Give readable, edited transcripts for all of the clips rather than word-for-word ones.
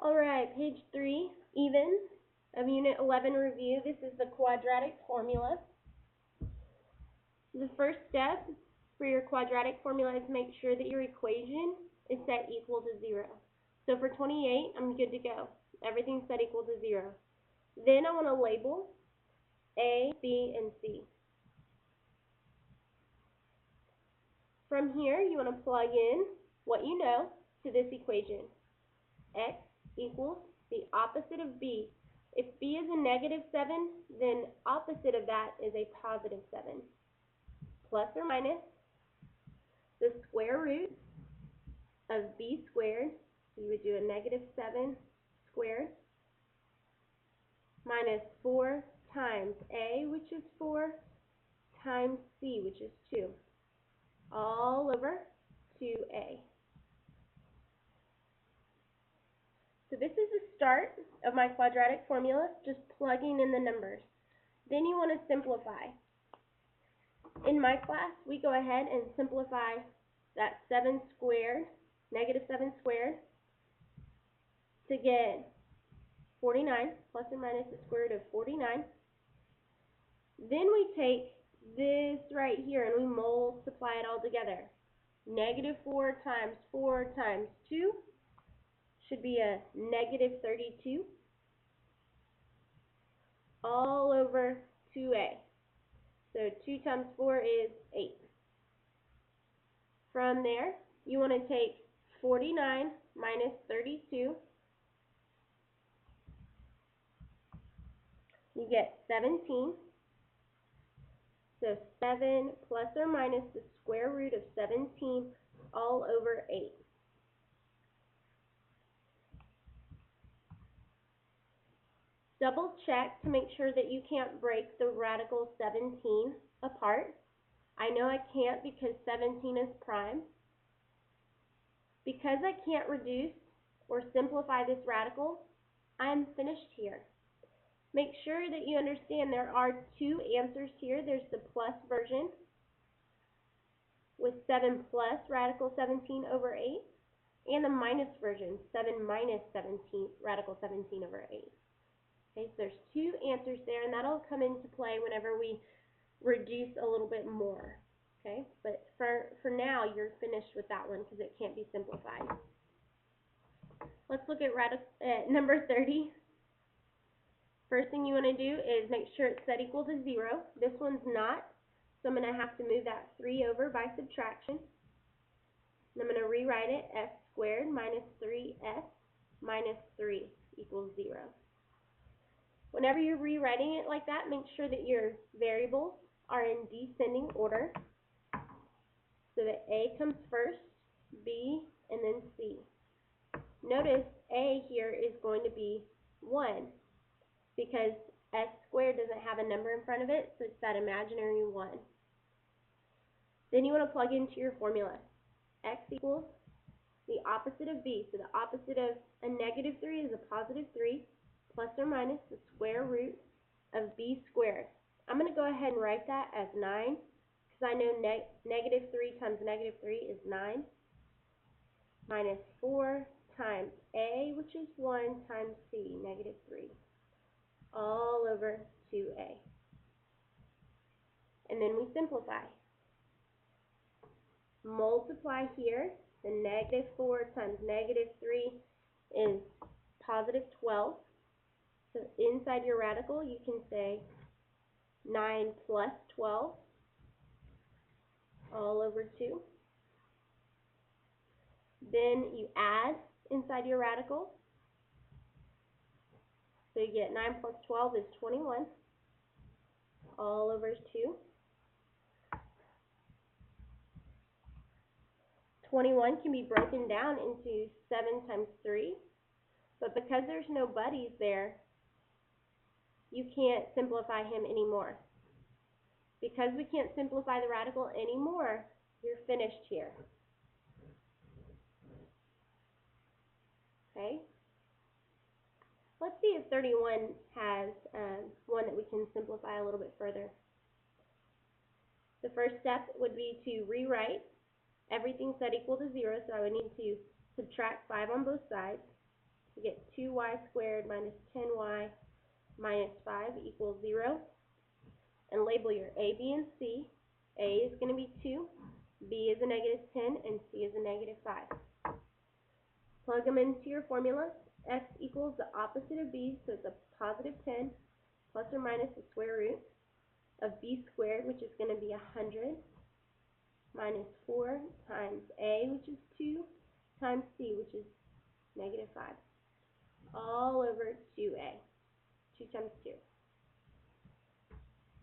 Alright, page 3, even, of Unit 11 review. This is the quadratic formula. The first step for your quadratic formula is make sure that your equation is set equal to 0. So for 28, I'm good to go. Everything's set equal to 0. Then I want to label A, B, and C. From here, you want to plug in what you know to this equation. X equals the opposite of B. If B is a -7, then opposite of that is a +7. Plus or minus the square root of B squared, so you would do a -7 squared, minus 4 times A, which is 4, times C, which is 2, all over 2A. So this is the start of my quadratic formula, just plugging in the numbers. Then you want to simplify. In my class, we go ahead and simplify that 7 squared, -7 squared, to get 49, plus or minus the square root of 49. Then we take this right here and we multiply it all together. -4 times 4 times 2 should be a -32, all over 2A. So 2 times 4 is 8. From there, you want to take 49 minus 32. You get 17. So 7 plus or minus the square root of 17 all over 8. Double check to make sure that you can't break the radical 17 apart. I know I can't because 17 is prime. Because I can't reduce or simplify this radical, I'm finished here. Make sure that you understand there are two answers here. There's the plus version with 7 plus radical 17 over 8, and the minus version, 7 minus 17 radical 17 over 8. Okay, so there's two answers there, and that'll come into play whenever we reduce a little bit more. Okay, but for now, you're finished with that one because it can't be simplified. Let's look at number 30. First thing you want to do is make sure it's set equal to 0. This one's not, so I'm going to have to move that 3 over by subtraction. And I'm going to rewrite it, s squared minus 3s minus 3 equals 0. Whenever you're rewriting it like that, make sure that your variables are in descending order, so that A comes first, B, and then C. Notice A here is going to be 1, because s squared doesn't have a number in front of it, so it's that imaginary 1. Then you want to plug into your formula. X equals the opposite of B, so the opposite of a -3 is a +3, plus or minus the square root of B squared. I'm going to go ahead and write that as 9, because I know -3 times -3 is 9, minus 4 times A, which is 1, times C, -3, all over 2A. And then we simplify. Multiply here, the -4 times -3 is +12. So inside your radical, you can say 9 plus 12 all over 2. Then you add inside your radical. So you get 9 plus 12 is 21 all over 2. 21 can be broken down into 7 times 3. But because there's no buddies there, you can't simplify him anymore. Because we can't simplify the radical anymore, you're finished here. Okay? Let's see if 31 has one that we can simplify a little bit further. The first step would be to rewrite everything set equal to 0, so I would need to subtract 5 on both sides. You get 2y squared minus 10y minus 5 equals 0. And label your A, B, and C. A is going to be 2, B is a negative 10, and C is a negative 5. Plug them into your formula. X equals the opposite of B, so it's a positive 10, plus or minus the square root of B squared, which is going to be 100, minus 4 times A, which is 2, times C, which is negative 5, all over 2A, 2 times 2.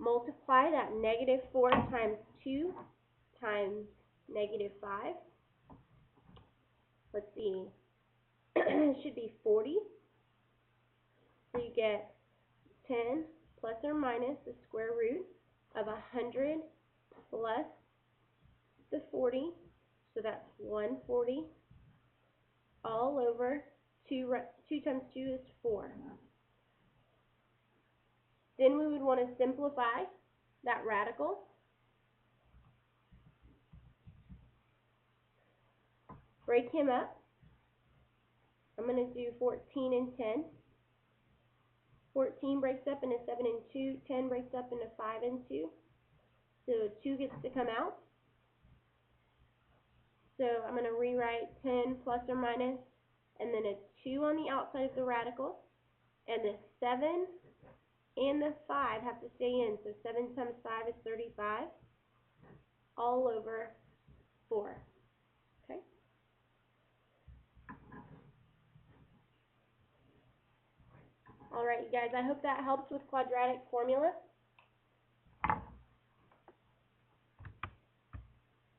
Multiply that negative 4 times 2 times negative 5. Let's see, it should be 40. So you get 10 plus or minus the square root of 100 plus the 40, so that's 140, all over 2 times 2 is 4. Then we would want to simplify that radical. Break him up. I'm going to do 14 and 10. 14 breaks up into 7 and 2. 10 breaks up into 5 and 2. So 2 gets to come out. So I'm going to rewrite 10 plus or minus, and then a 2 on the outside of the radical. And the 7 and the 5 have to stay in. So 7 times 5 is 35, all over 4. Okay? Alright, you guys, I hope that helps with quadratic formula.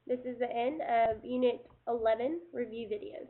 This is the end of Unit 11 review videos.